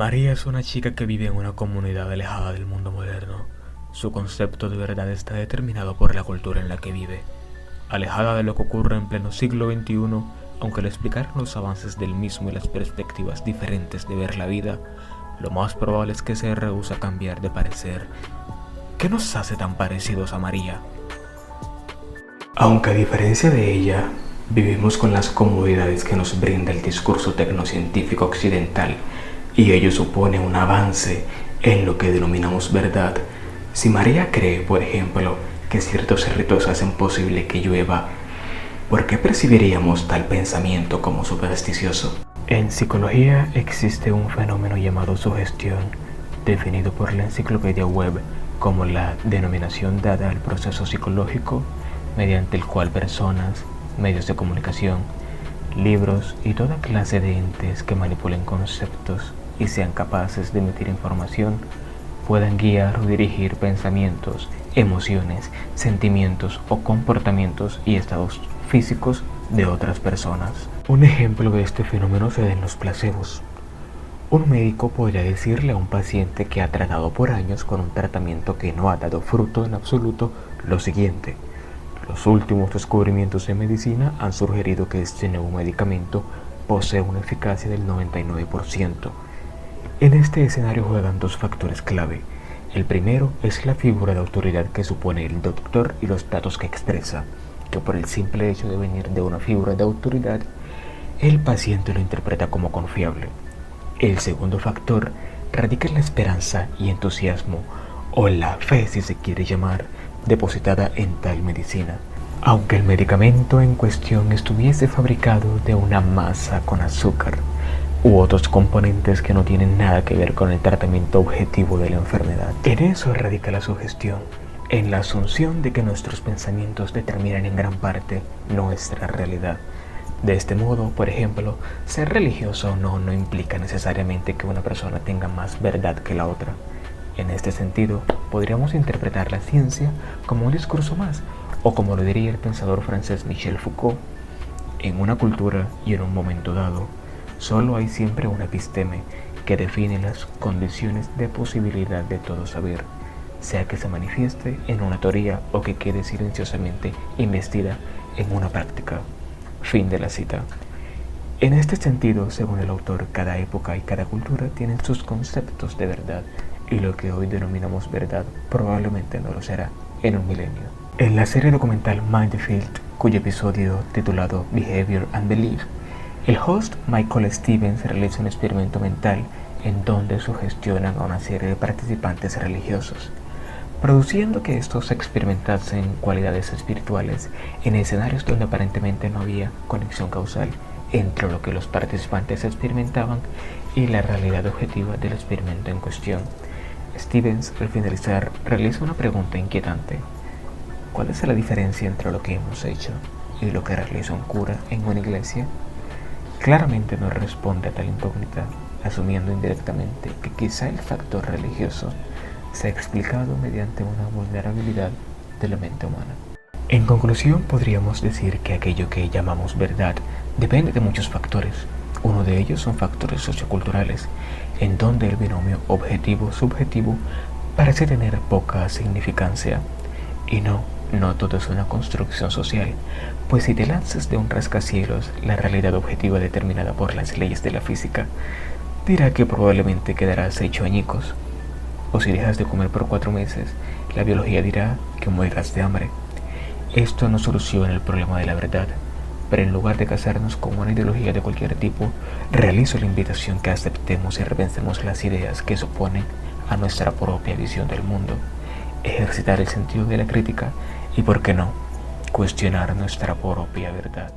María es una chica que vive en una comunidad alejada del mundo moderno. Su concepto de verdad está determinado por la cultura en la que vive. Alejada de lo que ocurre en pleno siglo XXI, aunque le explicaron los avances del mismo y las perspectivas diferentes de ver la vida, lo más probable es que se rehúsa a cambiar de parecer. ¿Qué nos hace tan parecidos a María? Aunque a diferencia de ella, vivimos con las comodidades que nos brinda el discurso tecnocientífico occidental, y ello supone un avance en lo que denominamos verdad. Si María cree, por ejemplo, que ciertos ritos hacen posible que llueva, ¿por qué percibiríamos tal pensamiento como supersticioso? En psicología existe un fenómeno llamado sugestión, definido por la enciclopedia Webb como la denominación dada al proceso psicológico mediante el cual personas, medios de comunicación, libros y toda clase de entes que manipulen conceptos y sean capaces de emitir información puedan guiar o dirigir pensamientos, emociones, sentimientos o comportamientos y estados físicos de otras personas. Un ejemplo de este fenómeno se da en los placebos. Un médico podría decirle a un paciente que ha tratado por años con un tratamiento que no ha dado fruto en absoluto lo siguiente: los últimos descubrimientos en medicina han sugerido que este nuevo medicamento posee una eficacia del 99%. En este escenario juegan dos factores clave. El primero es la figura de autoridad que supone el doctor y los datos que expresa, que por el simple hecho de venir de una figura de autoridad, el paciente lo interpreta como confiable. El segundo factor radica en la esperanza y entusiasmo, o la fe si se quiere llamar, depositada en tal medicina. Aunque el medicamento en cuestión estuviese fabricado de una masa con azúcar u otros componentes que no tienen nada que ver con el tratamiento objetivo de la enfermedad. En eso radica la sugestión, en la asunción de que nuestros pensamientos determinan en gran parte nuestra realidad. De este modo, por ejemplo, ser religioso o no implica necesariamente que una persona tenga más verdad que la otra. En este sentido, podríamos interpretar la ciencia como un discurso más, o como lo diría el pensador francés Michel Foucault: en una cultura y en un momento dado, solo hay siempre una episteme que define las condiciones de posibilidad de todo saber, sea que se manifieste en una teoría o que quede silenciosamente investida en una práctica. Fin de la cita. En este sentido, según el autor, cada época y cada cultura tienen sus conceptos de verdad, y lo que hoy denominamos verdad probablemente no lo será en un milenio. En la serie documental Mindfield, cuyo episodio titulado Behavior and Belief, el host Michael Stevens realiza un experimento mental en donde sugestionan a una serie de participantes religiosos, produciendo que estos experimentasen cualidades espirituales en escenarios donde aparentemente no había conexión causal entre lo que los participantes experimentaban y la realidad objetiva del experimento en cuestión. Stevens, al finalizar, realiza una pregunta inquietante: ¿cuál es la diferencia entre lo que hemos hecho y lo que realiza un cura en una iglesia? Claramente no responde a tal incógnita, asumiendo indirectamente que quizá el factor religioso se ha explicado mediante una vulnerabilidad de la mente humana. En conclusión, podríamos decir que aquello que llamamos verdad depende de muchos factores. Uno de ellos son factores socioculturales, en donde el binomio objetivo-subjetivo parece tener poca significancia. Y no todo es una construcción social, pues si te lanzas de un rascacielos, la realidad objetiva determinada por las leyes de la física dirá que probablemente quedarás hecho añicos. O si dejas de comer por 4 meses, la biología dirá que morirás de hambre. Esto no soluciona el problema de la verdad, pero en lugar de casarnos con una ideología de cualquier tipo, realizo la invitación que aceptemos y repensemos las ideas que suponen a nuestra propia visión del mundo, ejercitar el sentido de la crítica y, por qué no, cuestionar nuestra propia verdad.